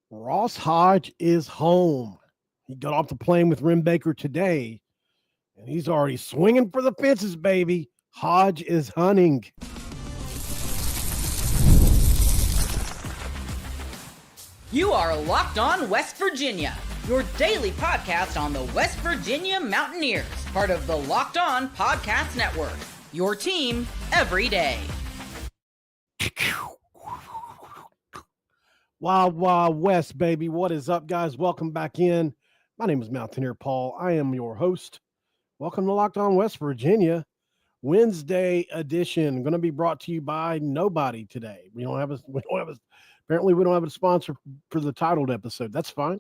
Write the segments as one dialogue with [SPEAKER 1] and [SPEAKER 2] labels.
[SPEAKER 1] Ross Hodge is home. He got off the plane with Rim Baker today, and he's already swinging for the fences, baby. Hodge is hunting.
[SPEAKER 2] You are Locked On West Virginia, your daily podcast on the West Virginia Mountaineers, part of the Locked On Podcast Network, your team every day.
[SPEAKER 1] Wild, wild west, baby. What is up, guys? Welcome back in. My name is Mountaineer Paul. I am your host. Welcome to Locked On West Virginia, Wednesday edition. Going to be brought to you by nobody today. Apparently we don't have a sponsor for the titled episode. That's fine.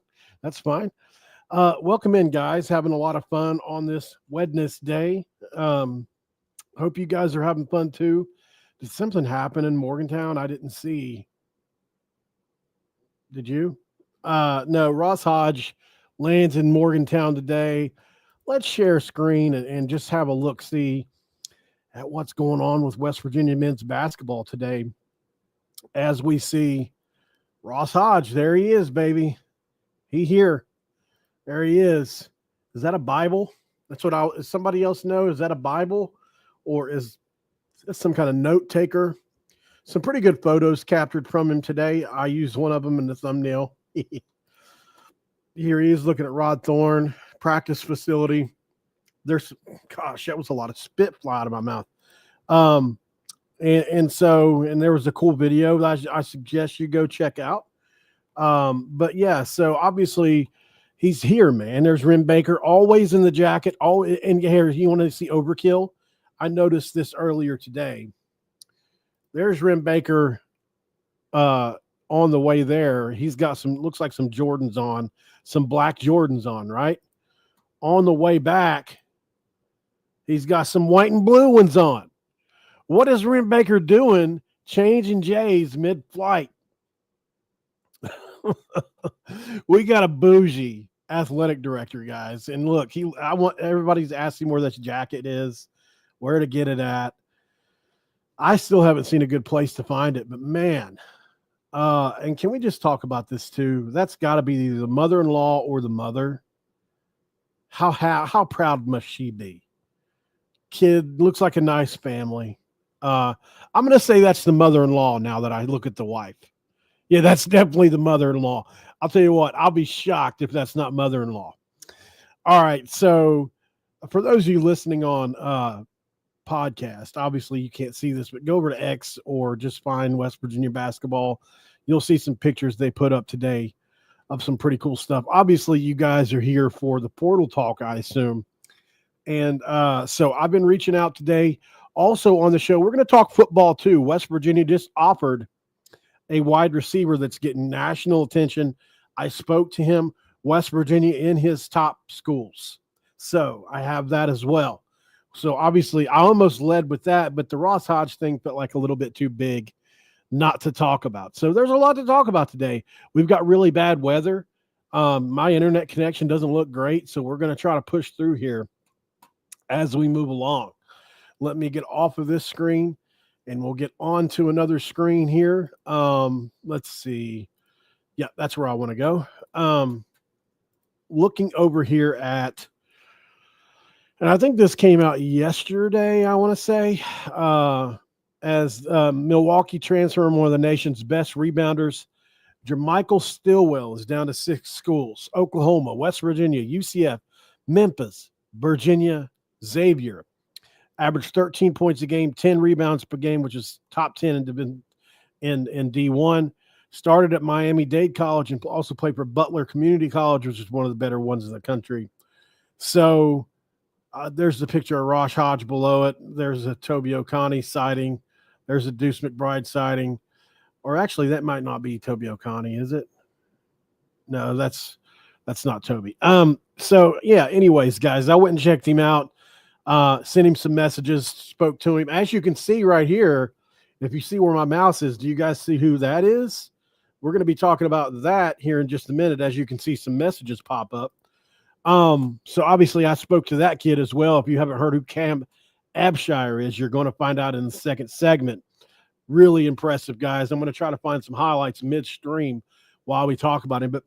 [SPEAKER 1] Welcome in, guys. Having a lot of fun on this Wednesday. Hope you guys are having fun too. Did something happen in Morgantown I didn't see? Did you? No, Ross Hodge lands in Morgantown today. Let's share screen and just have a look-see at what's going on with West Virginia men's basketball today. As we see Ross Hodge, there he is, baby. There he is. Is that a Bible? Does somebody else know? Is that a Bible? Or is this some kind of note taker? Some pretty good photos captured from him today. I used one of them in the thumbnail. Here he is looking at Rod Thorne, practice facility. That was a lot of spit fly out of my mouth. And there was a cool video that I suggest you go check out. But yeah, so obviously he's here, man. There's Rim Baker, always in the jacket. And here, you want to see overkill? I noticed this earlier today. There's Rim Baker on the way there. He's got looks like some Jordans on, some black Jordans on, right? On the way back, he's got some white and blue ones on. What is Rim Baker doing changing J's mid-flight? We got a bougie athletic director, guys. And look, everybody's asking where this jacket is, where to get it at. I still haven't seen a good place to find it, but man, and can we just talk about this too? That's got to be either the mother-in-law or the mother. How proud must she be? Kid looks like a nice family. I'm going to say that's the mother-in-law now that I look at the wife. Yeah, that's definitely the mother-in-law. I'll tell you what, I'll be shocked if that's not mother-in-law. All right, so for those of you listening on podcast, obviously you can't see this, but go over to X or just find West Virginia basketball. You'll see some pictures they put up today of some pretty cool stuff. Obviously you guys are here for the portal talk, I assume. And so I've been reaching out today. Also on the show, we're going to talk football too. West Virginia just offered a wide receiver that's getting national attention. I spoke to him, West Virginia in his top schools. So I have that as well. So obviously I almost led with that, but the Ross Hodge thing felt like a little bit too big not to talk about. So there's a lot to talk about today. We've got really bad weather. My internet connection doesn't look great, so we're going to try to push through here as we move along. Let me get off of this screen and we'll get on to another screen here. Let's see. Yeah, that's where I want to go. Looking over here at, and I think this came out yesterday, I want to say, as Milwaukee transfer, one of the nation's best rebounders, Jermichael Stillwell is down to 6 schools: Oklahoma, West Virginia, UCF, Memphis, Virginia, Xavier. Averaged 13 points a game, 10 rebounds per game, which is top 10 in D1. Started at Miami-Dade College and also played for Butler Community College, which is one of the better ones in the country. So there's the picture of Ross Hodge below it. There's a Toby O'Connie sighting. There's a Deuce McBride sighting. Or actually, that might not be Toby O'Connie, is it? No, that's not Toby. So yeah, anyways, guys, I went and checked him out. Sent him some messages, spoke to him. As you can see right here, if you see where my mouse is, do you guys see who that is? We're going to be talking about that here in just a minute, as you can see some messages pop up. So obviously I spoke to that kid as well. If you haven't heard who Cam Abshire is, you're going to find out in the second segment. Really impressive, guys. I'm going to try to find some highlights midstream while we talk about him. But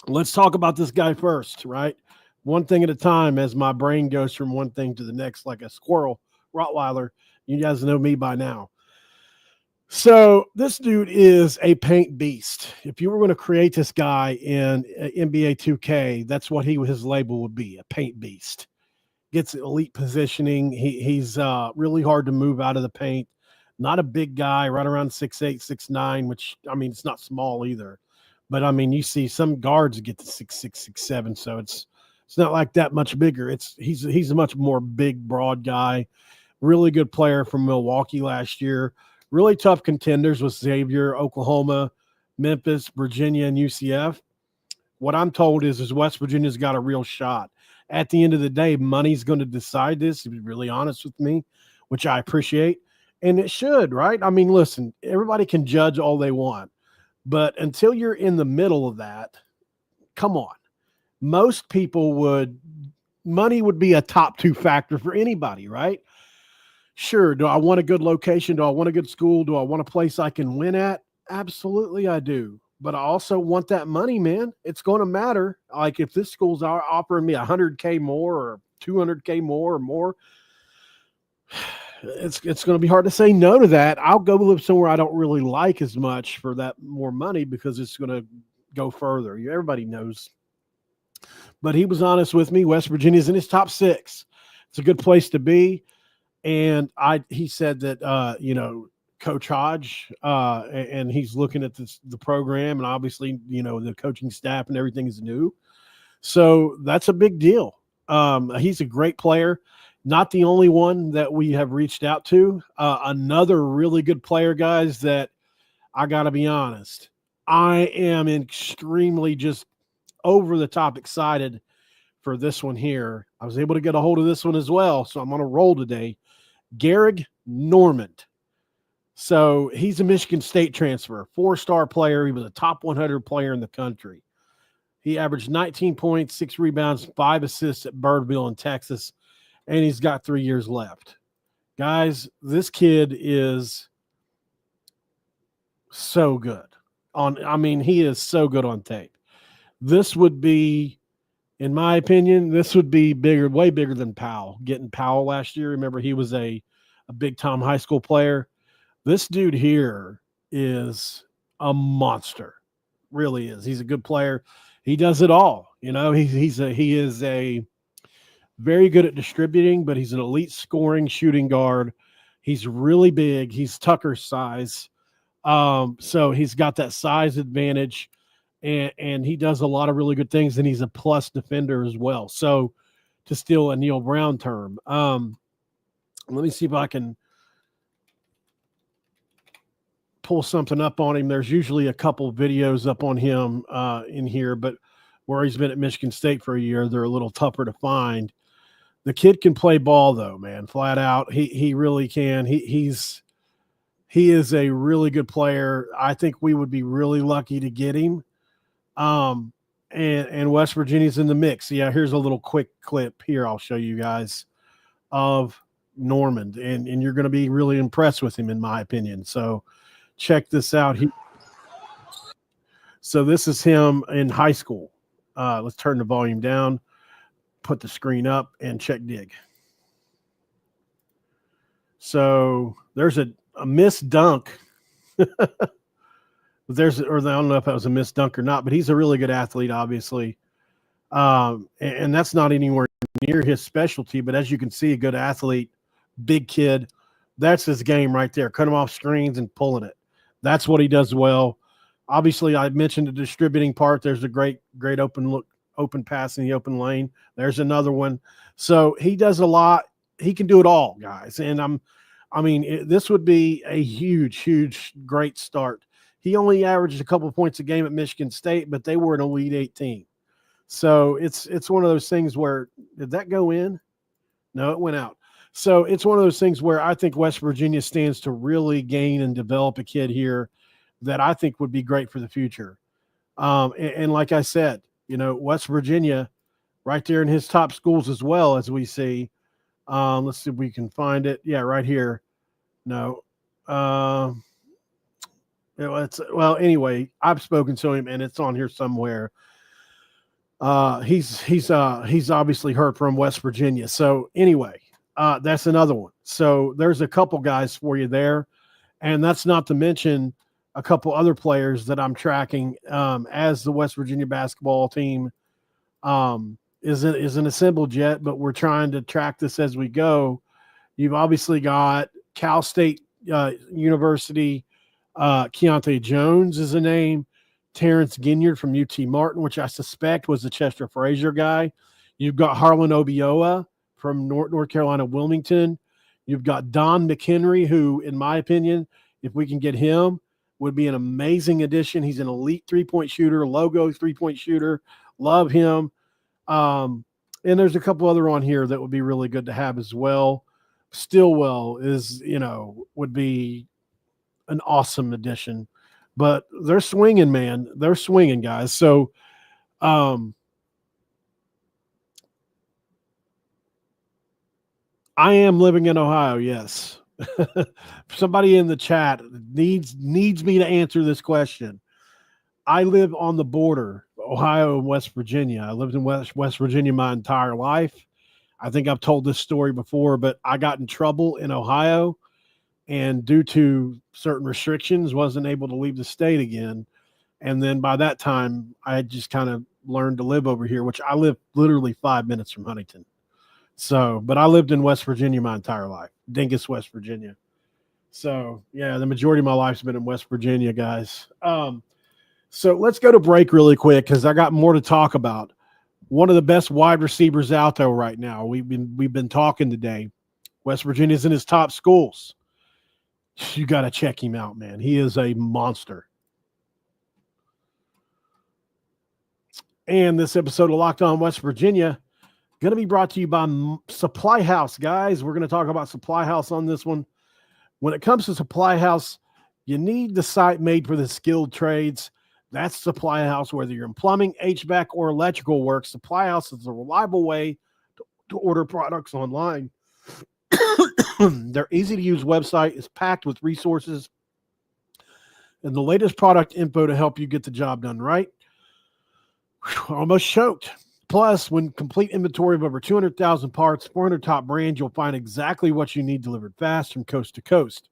[SPEAKER 1] let's talk about this guy first, right? One thing at a time as my brain goes from one thing to the next like a squirrel Rottweiler. You guys know me by now. So this dude is a paint beast. If you were going to create this guy in NBA 2K, that's what his label would be, a paint beast. Gets elite positioning. He's really hard to move out of the paint. Not a big guy, right around 6'8", 6'9", which, I mean, it's not small either. But, I mean, you see some guards get to 6'6", 6'7", so it's not like that much bigger. He's a much more big, broad guy. Really good player from Milwaukee last year. Really tough contenders with Xavier, Oklahoma, Memphis, Virginia, and UCF. What I'm told is West Virginia's got a real shot. At the end of the day, money's going to decide this, to be really honest with me, which I appreciate. And it should, right? I mean, listen, everybody can judge all they want. But until you're in the middle of that, come on. Most people money would be a top 2 factor for anybody, right? Sure. Do I want a good location? Do I want a good school? Do I want a place I can win at? Absolutely, I do. But I also want that money, man. It's going to matter. Like if this school's offering me $100K more or $200K more or more, it's going to be hard to say no to that. I'll go live somewhere I don't really like as much for that more money because it's going to go further. Everybody knows. But he was honest with me. West Virginia's in his top 6. It's a good place to be. And he said that, Coach Hodge, and he's looking at the program, and obviously, the coaching staff and everything is new. So that's a big deal. He's a great player. Not the only one that we have reached out to. Another really good player, guys, that I got to be honest, I am extremely just over the top excited for this one here. I was able to get a hold of this one as well, so I'm on a roll today. Garrick Normand. So he's a Michigan State transfer, 4-star player. He was a top 100 player in the country. He averaged 19 points, 6 rebounds, 5 assists at Birdville in Texas, and he's got 3 years left. Guys, this kid is so good. He is so good on tape. This would be, in my opinion, this would be bigger, way bigger than Powell. Getting Powell last year, remember he was a big-time high school player. This dude here is a monster, really is. He's a good player. He does it all. He is a very good at distributing, but he's an elite scoring shooting guard. He's really big. He's Tucker's size. So he's got that size advantage, and he does a lot of really good things, and he's a plus defender as well. So to steal a Neil Brown term, let me see if I can pull something up on him. There's usually a couple videos up on him in here, but where he's been at Michigan State for a year, they're a little tougher to find. The kid can play ball though, man, flat out. He really can. He is a really good player. I think we would be really lucky to get him. And West Virginia's in the mix. Yeah, here's a little quick clip here I'll show you guys of Normand, and you're going to be really impressed with him, in my opinion. So check this out. So this is him in high school. Let's turn the volume down, put the screen up, and check dig. So there's a missed dunk. I don't know if that was a missed dunk or not, but he's a really good athlete, obviously. And that's not anywhere near his specialty, but as you can see, a good athlete, big kid. That's his game right there, cutting off screens and pulling it. That's what he does well. Obviously, I mentioned the distributing part. There's a great open pass in the open lane. There's another one. So he does a lot. He can do it all, guys. And this would be a huge, great start. He only averaged a couple points a game at Michigan State, but they were an Elite 8 team. So it's one of those things where, did that go in? No, it went out. So it's one of those things where I think West Virginia stands to really gain and develop a kid here that I think would be great for the future. And like I said, West Virginia right there in his top schools as well, as we see. Let's see if we can find it. Yeah, right here. No. Anyway, I've spoken to him, and it's on here somewhere. He's obviously hurt from West Virginia. So anyway, that's another one. So there's a couple guys for you there, and that's not to mention a couple other players that I'm tracking as the West Virginia basketball team isn't assembled yet, but we're trying to track this as we go. You've obviously got Cal State University. Keontae Jones is a name. Terrence Ginyard from UT Martin, which I suspect was the Chester Frazier guy. You've got Harlan Obioa from North Carolina Wilmington. You've got Don McHenry, who, in my opinion, if we can get him, would be an amazing addition. He's an elite three-point shooter, logo three-point shooter. Love him. And there's a couple other on here that would be really good to have as well. Stillwell would be an awesome addition. But they're swinging, man. They're swinging, guys. So I am living in Ohio, yes. Somebody in the chat needs me to answer this question. I live on the border, Ohio and West Virginia. I lived in West Virginia my entire life. I think I've told this story before, but I got in trouble in Ohio, and due to certain restrictions, wasn't able to leave the state again. And then by that time, I had just kind of learned to live over here, which I live literally 5 minutes from Huntington. So, but I lived in West Virginia my entire life, Dingus, West Virginia. So, yeah, the majority of my life's been in West Virginia, guys. So let's go to break really quick because I got more to talk about. One of the best wide receivers out there right now. We've been talking today. West Virginia's in his top schools. You got to check him out, man. He is a monster. And this episode of Locked On West Virginia going to be brought to you by Supply House, guys. We're going to talk about Supply House on this one. When it comes to Supply House, you need the site made for the skilled trades. That's Supply House. Whether you're in plumbing, HVAC, or electrical work, Supply House is a reliable way to order products online. Their easy-to-use website is packed with resources and the latest product info to help you get the job done right. Whew, almost choked. Plus, when complete inventory of over 200,000 parts, 400 top brands, you'll find exactly what you need delivered fast from coast to coast.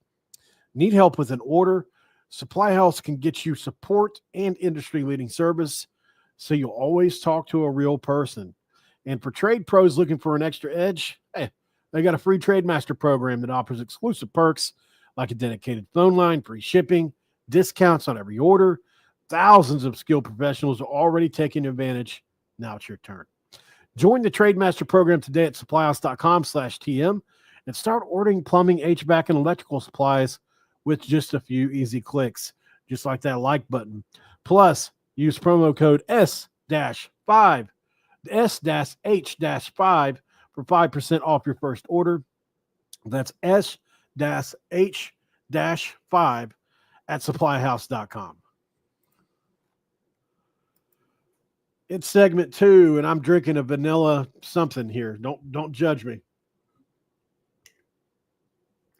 [SPEAKER 1] Need help with an order? Supply House can get you support and industry-leading service, so you'll always talk to a real person. And for trade pros looking for an extra edge, they got a free Trade Master program that offers exclusive perks like a dedicated phone line, free shipping, discounts on every order. Thousands of skilled professionals are already taking advantage. Now it's your turn. Join the Trade Master program today at supplyhouse.com/TM and start ordering plumbing, HVAC, and electrical supplies with just a few easy clicks, just like that like button. Plus, use promo code S-5, S-H-5 for 5% off your first order. That's S-H-5 at supplyhouse.com. It's segment 2, and I'm drinking a vanilla something here. Don't judge me.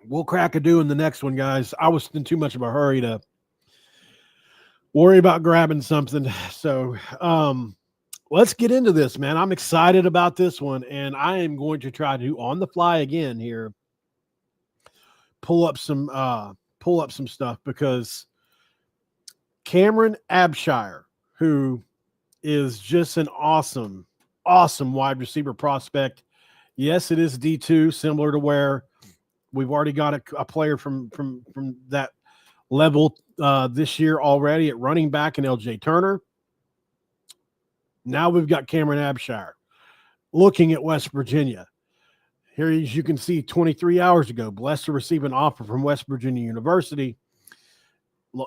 [SPEAKER 1] We'll crack a do in the next one, guys. I was in too much of a hurry to worry about grabbing something. So let's get into this, man. I'm excited about this one, and I am going to try to, on the fly again here, pull up some stuff, because Cameron Abshire, who is just an awesome wide receiver prospect. Yes, it is D2, similar to where we've already got a player from that level this year already at running back in LJ Turner. Now we've got Cameron Abshire looking at West Virginia. Here, as you can see, 23 hours ago, blessed to receive an offer from West Virginia University.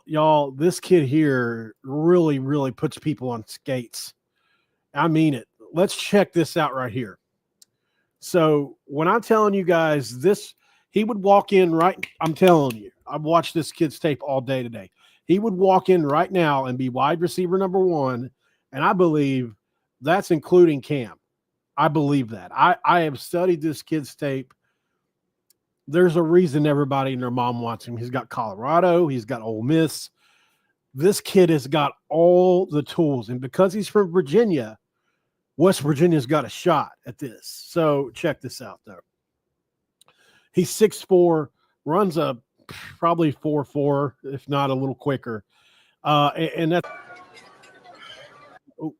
[SPEAKER 1] Y'all, this kid here really, really puts people on skates. I mean it. Let's check this out right here. So when I'm telling you guys this, he would walk in right. I'm telling you, I've watched this kid's tape all day today. He would walk in right now and be wide receiver number 1. And I believe that's including Cam. I believe that. I have studied this kid's tape. There's a reason everybody and their mom wants him. He's got Colorado. He's got Ole Miss. This kid has got all the tools, and because he's from Virginia, West Virginia's got a shot at this. So check this out, though. He's 6'4", runs a probably 4.4, if not a little quicker. And that's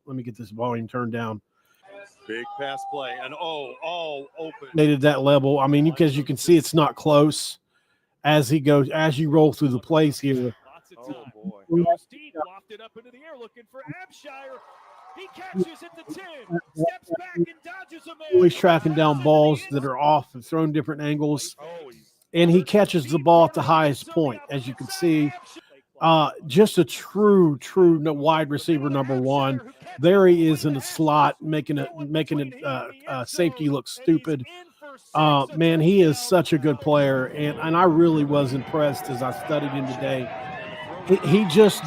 [SPEAKER 1] let me get this volume turned down.
[SPEAKER 3] Big pass play, and all open.
[SPEAKER 1] Made it that level. I mean, because you can see it's not close as he goes, as you roll through the plays here.
[SPEAKER 3] Oh boy! Steve lofted up into the air, looking for Abshire. He catches at the 10, steps back and dodges a man.
[SPEAKER 1] Always tracking down balls that are off and thrown different angles, and he catches the ball at the highest point, as you can see. Just a true wide receiver number one. There he is in the slot, making a safety look stupid. Man, he is such a good player, and I really was impressed as I studied him today. He just,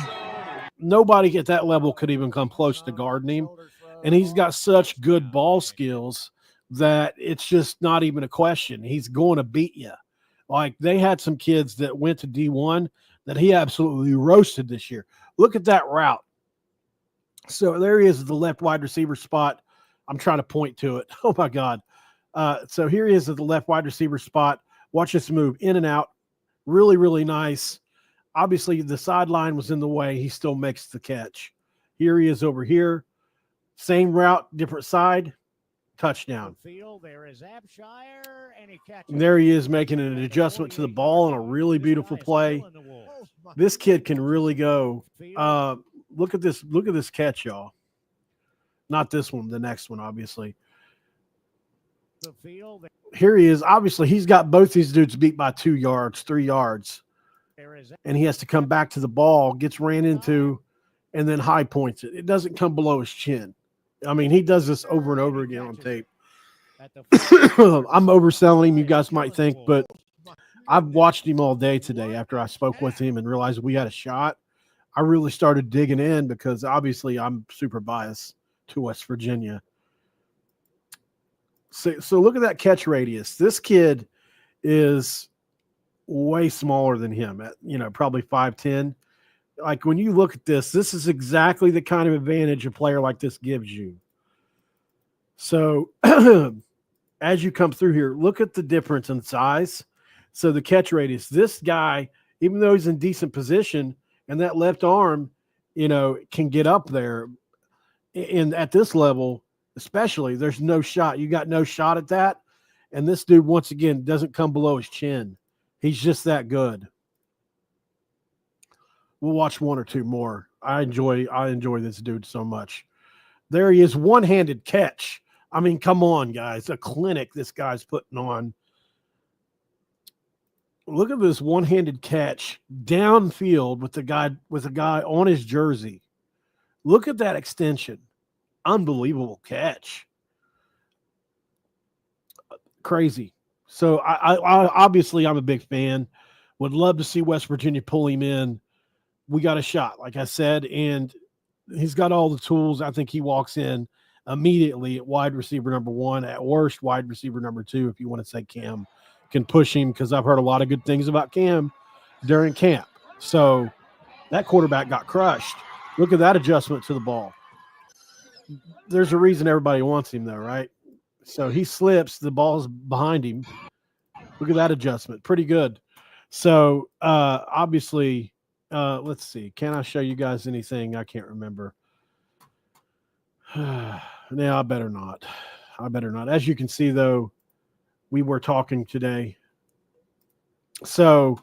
[SPEAKER 1] nobody at that level could even come close to guarding him, and he's got such good ball skills that it's just not even a question. He's going to beat you. Like, they had some kids that went to D1 that he absolutely roasted this year. Look at that route. So there he is at the left wide receiver spot. I'm trying to point to it. Oh, my God. So here he is at the left wide receiver spot. Watch this move in and out. Really, really nice. Obviously, the sideline was in the way. He still makes the catch. Here he is over here. Same route, different side. Touchdown.
[SPEAKER 4] There is Abshire, and he catches.
[SPEAKER 1] There he is making an adjustment to the ball on a really beautiful play. This kid can really go. Look at this. Look at this catch, y'all. Not this one, the next one, obviously. Here he is. Obviously, he's got both these dudes beat by 2 yards, 3 yards. And he has to come back to the ball, gets ran into, and then high points it. It doesn't come below his chin. I mean, he does this over and over again on tape. I'm overselling him, you guys might think, but I've watched him all day today after I spoke with him and realized we had a shot. I really started digging in because obviously I'm super biased to West Virginia. So look at that catch radius. This kid is way smaller than him at, probably 5'10". Like, when you look at this is exactly the kind of advantage a player like this gives you. So as you come through here, look at the difference in size. So the catch radius, this guy, even though he's in decent position and that left arm, can get up there. And at this level, especially, there's no shot. You got no shot at that. And this dude, once again, doesn't come below his chin. He's just that good. We'll watch one or two more. I enjoy this dude so much. There he is, one-handed catch. I mean, come on, guys. A clinic this guy's putting on. Look at this one-handed catch downfield with a guy on his jersey. Look at that extension. Unbelievable catch. Crazy. So I obviously I'm a big fan. Would love to see West Virginia pull him in. We got a shot, like I said, and he's got all the tools. I think he walks in immediately at wide receiver number 1, at worst wide receiver number 2, if you want to say Cam can push him, because I've heard a lot of good things about Cam during camp. So that quarterback got crushed. Look at that adjustment to the ball. There's a reason everybody wants him, though, right? So he slips, the ball's behind him. Look at that adjustment. Pretty good. So obviously, let's see. Can I show you guys anything? I can't remember. Yeah, I better not. As you can see, though, we were talking today. So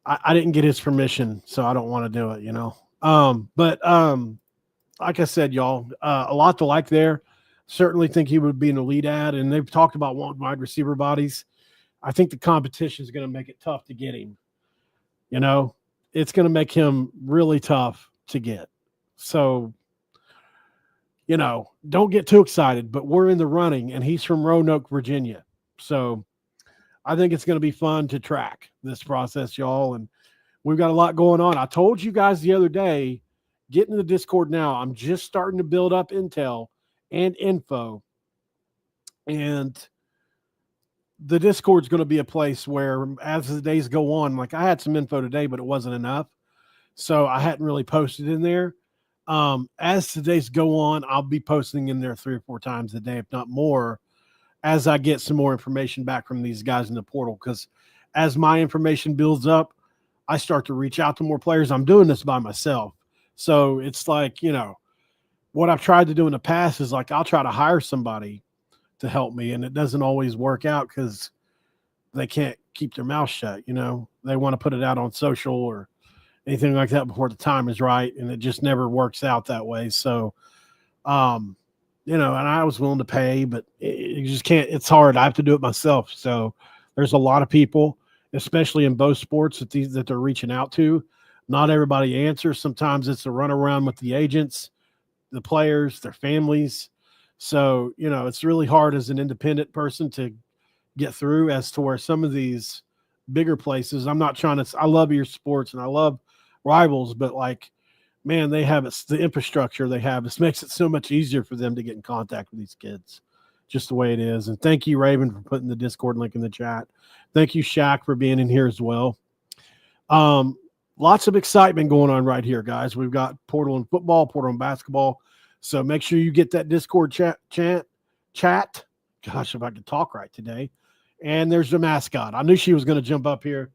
[SPEAKER 1] I didn't get his permission, so I don't want to do it, But like I said, y'all, a lot to like there. Certainly think he would be an elite ad, and they've talked about wide receiver bodies. I think the competition is going to make it tough to get him. It's going to make him really tough to get. So, don't get too excited, but we're in the running, and he's from Roanoke, Virginia. So I think it's going to be fun to track this process, y'all, and we've got a lot going on. I told you guys the other day, get in the Discord now. I'm just starting to build up intel and info, and the Discord's going to be a place where, as the days go on, like I had some info today, but it wasn't enough. So I hadn't really posted in there. As today's go on, I'll be posting in there 3 or 4 times a day, if not more, as I get some more information back from these guys in the portal. Because as my information builds up, I start to reach out to more players. I'm doing this by myself. So it's like, what I've tried to do in the past is like I'll try to hire somebody to help me, and it doesn't always work out because they can't keep their mouth shut. They want to put it out on social or anything like that before the time is right, and it just never works out that way. So, and I was willing to pay, but you just can't. It's hard. I have to do it myself. So there's a lot of people, especially in both sports, that they're reaching out to. Not everybody answers. Sometimes it's a runaround with the agents, the players, their families. So, it's really hard as an independent person to get through, as to where some of these bigger places, I'm not trying to, I love your sports and I love Rivals, but like, man, they have the infrastructure they have. This makes it so much easier for them to get in contact with these kids, just the way it is. And thank you, Raven, for putting the Discord link in the chat. Thank you, Shaq, for being in here as well. Lots of excitement going on right here, guys. We've got Portal and football, Portal and basketball. So make sure you get that Discord chat. Gosh, if I could talk right today. And there's the mascot. I knew she was going to jump up here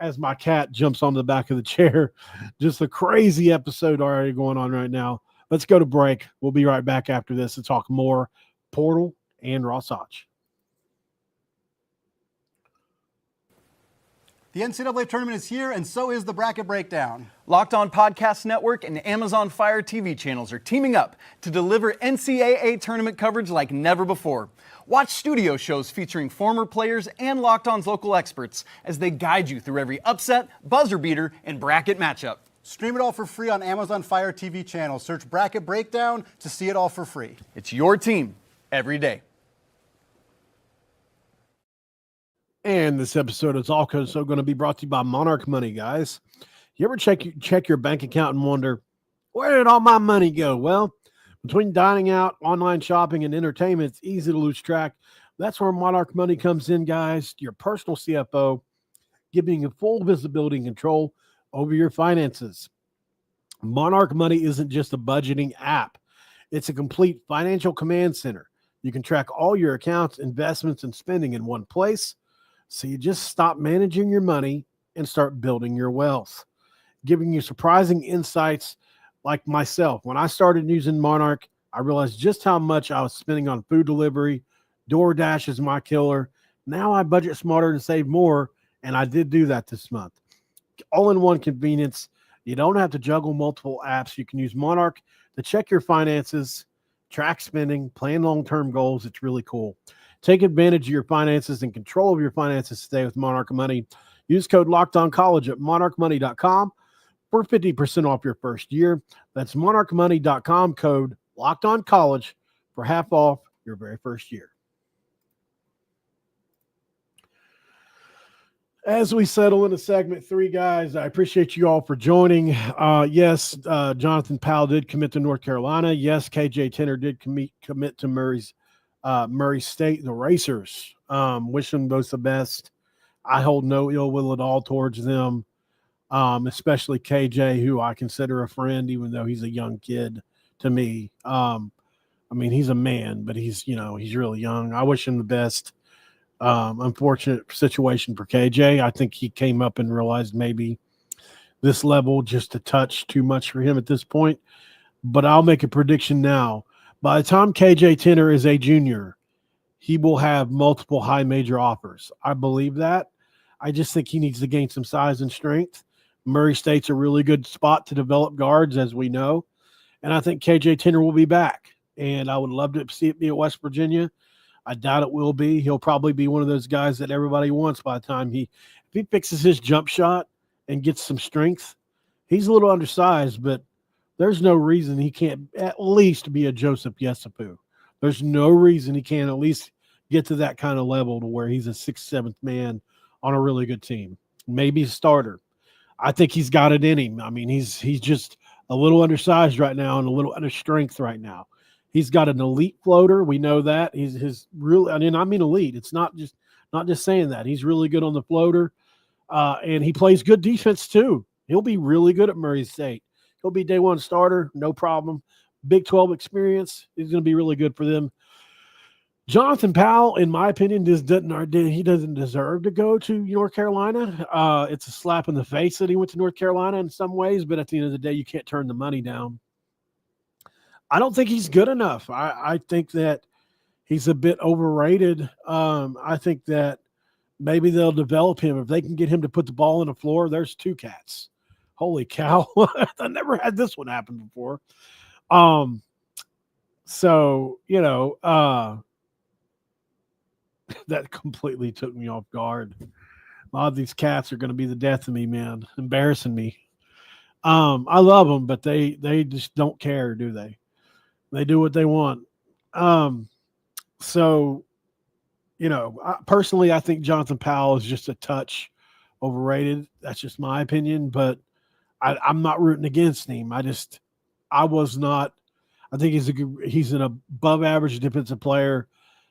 [SPEAKER 1] as my cat jumps on the back of the chair. Just a crazy episode already going on right now. Let's go to break. We'll be right back after this to talk more Portal and Ross Hodge.
[SPEAKER 5] The NCAA tournament is here, and so is the bracket breakdown.
[SPEAKER 6] Locked On Podcast Network and Amazon Fire TV channels are teaming up to deliver NCAA tournament coverage like never before. Watch studio shows featuring former players and Locked On's local experts as they guide you through every upset, buzzer beater, and bracket matchup.
[SPEAKER 5] Stream it all for free on Amazon Fire TV channel. Search Bracket Breakdown to see it all for free.
[SPEAKER 6] It's your team every day.
[SPEAKER 1] And this episode is also going to be brought to you by Monarch Money, guys. You ever check your bank account and wonder, where did all my money go? Well, between dining out, online shopping, and entertainment, it's easy to lose track. That's where Monarch Money comes in, guys. Your personal CFO, giving you full visibility and control over your finances. Monarch Money isn't just a budgeting app. It's a complete financial command center. You can track all your accounts, investments, and spending in one place. So you just stop managing your money and start building your wealth, giving you surprising insights like myself. When I started using Monarch, I realized just how much I was spending on food delivery. DoorDash is my killer. Now I budget smarter and save more, and I did do that this month. All-in-one convenience. You don't have to juggle multiple apps. You can use Monarch to check your finances, track spending, plan long-term goals. It's really cool. Take advantage of your finances and control of your finances today with Monarch Money. Use code LOCKEDONCollege at monarchmoney.com for 50% off your first year. That's monarchmoney.com, code LOCKEDONCollege for half off your very first year. As we settle into segment 3, guys, I appreciate you all for joining. Yes, Jonathan Powell did commit to North Carolina. Yes, KJ Tenner did commit to Murray State, the Racers. Wish them both the best. I hold no ill will at all towards them, especially KJ, who I consider a friend, even though he's a young kid to me. I mean, he's a man, but he's really young. I wish him the best. Unfortunate situation for KJ. I think he came up and realized maybe this level just a touch too much for him at this point. But I'll make a prediction now. By the time KJ Tenner is a junior, he will have multiple high major offers. I believe that. I just think he needs to gain some size and strength. Murray State's a really good spot to develop guards, as we know. And I think KJ Tenner will be back. And I would love to see it be at West Virginia. I doubt it will be. He'll probably be one of those guys that everybody wants by the time if he fixes his jump shot and gets some strength. He's a little undersized, but there's no reason he can't at least be a Joseph Yesufu. There's no reason he can't at least get to that kind of level to where he's a 6th, 7th man on a really good team. Maybe a starter. I think he's got it in him. I mean, he's just a little undersized right now and a little under strength right now. He's got an elite floater. We know that. He's really, I mean elite. It's not just saying that. He's really good on the floater. And he plays good defense too. He'll be really good at Murray State. He'll be day one starter, no problem. Big 12 experience. He's going to be really good for them. Jonathan Powell, in my opinion, he doesn't deserve to go to North Carolina. It's a slap in the face that he went to North Carolina in some ways, but at the end of the day, you can't turn the money down. I don't think he's good enough. I think that he's a bit overrated. I think that maybe they'll develop him. If they can get him to put the ball on the floor, there's two cats. Holy cow. I never had this one happen before. So, that completely took me off guard. A lot of these cats are going to be the death of me, man. Embarrassing me. I love them, but they just don't care, do they? They do what they want. Personally, I think Jonathan Powell is just a touch overrated. That's just my opinion, but I'm not rooting against him. I think he's an above average defensive player.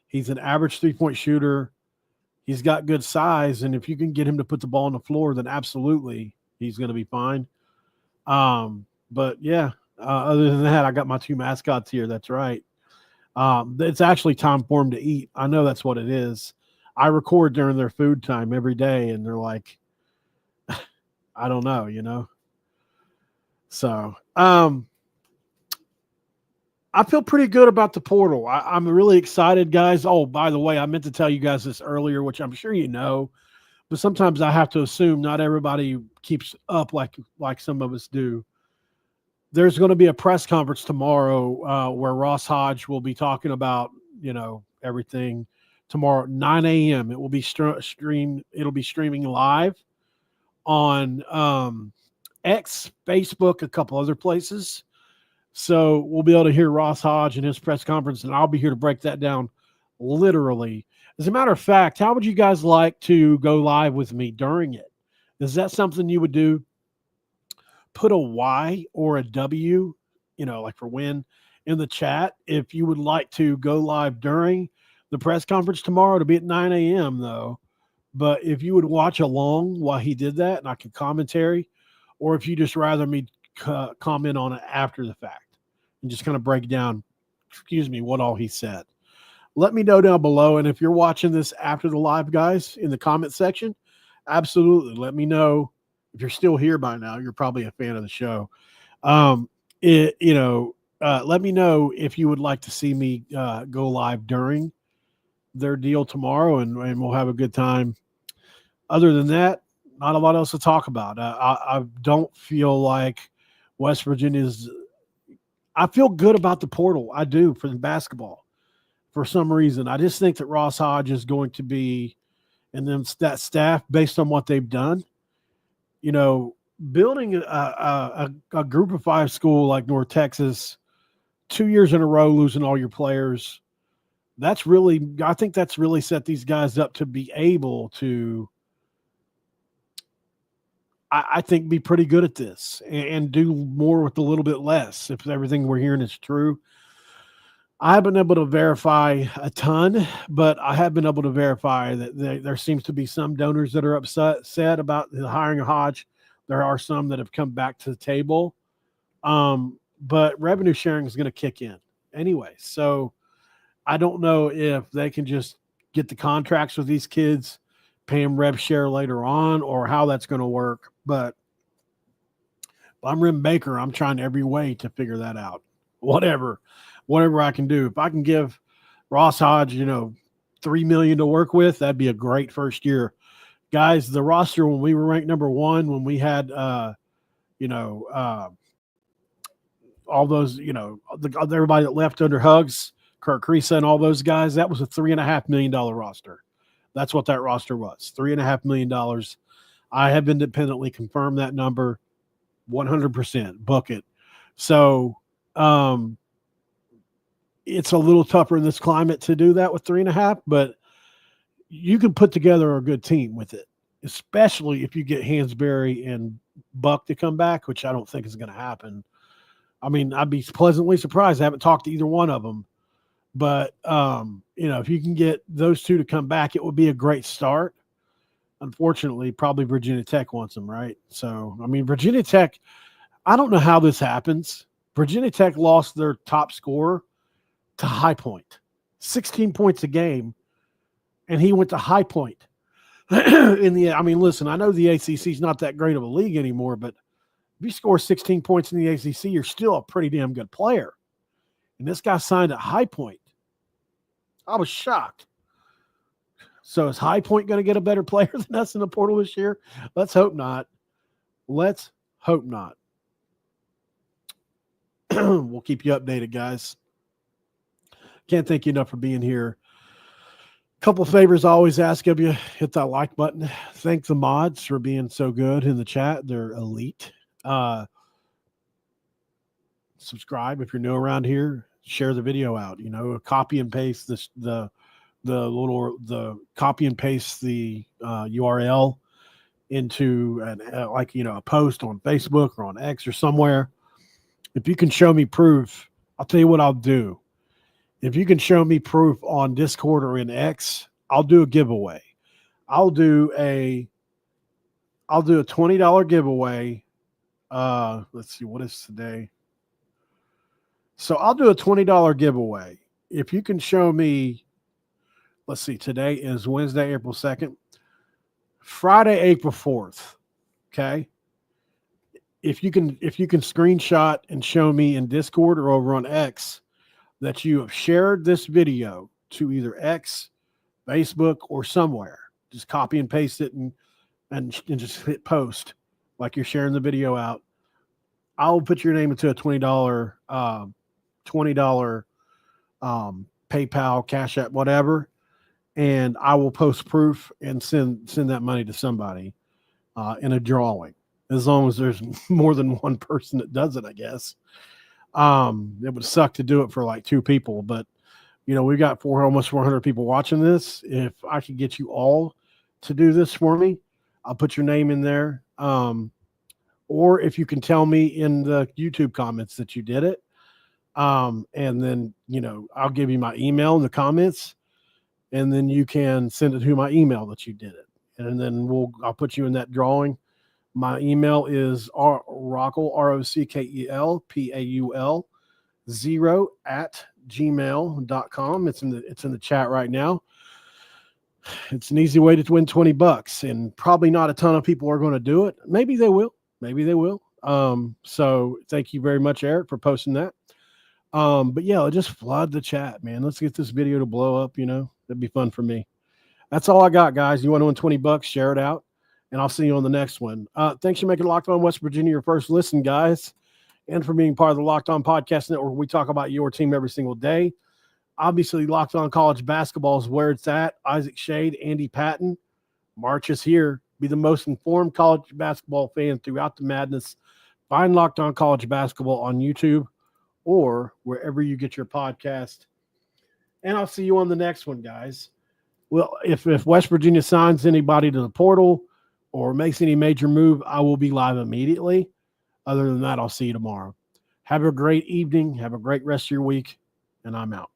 [SPEAKER 1] He's an average 3-point shooter. He's got good size, and if you can get him to put the ball on the floor, then absolutely he's going to be fine. But yeah, other than that, I got my two mascots here. That's right. It's actually time for them to eat. I know that's what it is. I record during their food time every day, and they're like, I don't know, So, I feel pretty good about the portal. I'm really excited, guys. Oh, by the way, I meant to tell you guys this earlier, which I'm sure you know, but sometimes I have to assume not everybody keeps up like some of us do. There's going to be a press conference tomorrow where Ross Hodge will be talking about, everything tomorrow at 9 a.m. It will be streamed. It'll be streaming live on X, Facebook, a couple other places. So we'll be able to hear Ross Hodge in his press conference, and I'll be here to break that down literally. As a matter of fact, how would you guys like to go live with me during it? Is that something you would do? Put a Y or a W, like for win, in the chat if you would like to go live during the press conference tomorrow. To be at 9 a.m. though. But if you would watch along while he did that and I could commentary, or if you just rather me comment on it after the fact and just kind of break down, what all he said. Let me know down below. And if you're watching this after the live, guys, in the comment section, absolutely let me know. If you're still here by now, you're probably a fan of the show. Let me know if you would like to see me go live during their deal tomorrow, and we'll have a good time. Other than that, not a lot else to talk about. I don't feel like West Virginia's – I feel good about the portal. I do for the basketball for some reason. I just think that Ross Hodge is going to be – and then that staff, based on what they've done, building a group of 5 school like North Texas 2 years in a row, losing all your players, I think that's really set these guys up to be able to – I think be pretty good at this and do more with a little bit less if everything we're hearing is true. I haven't been able to verify a ton, but I have been able to verify that there seems to be some donors that are upset about the hiring of Hodge. There are some that have come back to the table, but revenue sharing is going to kick in anyway. So I don't know if they can just get the contracts with these kids, pay them rev share later on, or how that's going to work. But I'm Rim Baker. I'm trying every way to figure that out. Whatever I can do. If I can give Ross Hodge, $3 million to work with, that'd be a great first year. Guys, the roster when we were ranked number 1, when we had all those, everybody that left under Hugs, Kurt Creesa and all those guys, that was a $3.5 million roster. That's what that roster was, $3.5 million. I have independently confirmed that number, 100%. Book it. So it's a little tougher in this climate to do that with 3.5, but you can put together a good team with it, especially if you get Hansberry and Buck to come back, which I don't think is going to happen. I mean, I'd be pleasantly surprised. I haven't talked to either one of them. But, if you can get those two to come back, it would be a great start. unfortunately, probably Virginia Tech wants him, right? So, I mean, Virginia Tech, I don't know how this happens. Virginia Tech lost their top scorer to High Point, 16 points a game, and he went to High Point. Listen, I know the ACC is not that great of a league anymore, but if you score 16 points in the ACC, you're still a pretty damn good player. And this guy signed at High Point. I was shocked. So is High Point going to get a better player than us in the portal this year? Let's hope not. Let's hope not. We'll keep you updated, guys. Can't thank you enough for being here. Couple favors I always ask of you. Hit that like button. Thank the mods for being so good in the chat. They're elite. Subscribe if you're new around here. Share the video out. Copy and paste the copy and paste the URL into a post on Facebook or on X or somewhere. If you can show me proof, I'll tell you what I'll do. If you can show me proof on Discord or in X, I'll do a giveaway. I'll do a $20 giveaway. Let's see, what is today? So I'll do a $20 giveaway. If you can show me, let's see, today is Wednesday, April 2nd. Friday, April 4th. Okay. If you can screenshot and show me in Discord or over on X that you have shared this video to either X, Facebook, or somewhere, just copy and paste it and just hit post like you're sharing the video out. I'll put your name into a $20 PayPal, Cash App, whatever, and I will post proof and send that money to somebody in a drawing. As long as there's more than one person that does it, I guess. It would suck to do it for like 2 people, but we've got almost 400 people watching this. If I could get you all to do this for me, I'll put your name in there. Or if you can tell me in the YouTube comments that you did it, and then, I'll give you my email in the comments, and then you can send it to my email that you did it. And then I'll put you in that drawing. My email is Rockkel, ROCKEL, PAUL 0@gmail.com. It's in the chat right now. It's an easy way to win $20, and probably not a ton of people are going to do it. Maybe they will. So thank you very much, Eric, for posting that. But yeah, just flood the chat, man. Let's get this video to blow up. That'd be fun for me. That's all I got, guys. You want to win $20? Share it out. And I'll see you on the next one. Thanks for making Locked On West Virginia your first listen, guys, and for being part of the Locked On Podcast Network. We talk about your team every single day. Obviously, Locked On College Basketball is where it's at. Isaac Shade, Andy Patton. March is here. Be the most informed college basketball fan throughout the madness. Find Locked On College Basketball on YouTube or wherever you get your podcast. And I'll see you on the next one, guys. Well, if West Virginia signs anybody to the portal or makes any major move, I will be live immediately. Other than that, I'll see you tomorrow. Have a great evening. Have a great rest of your week, and I'm out.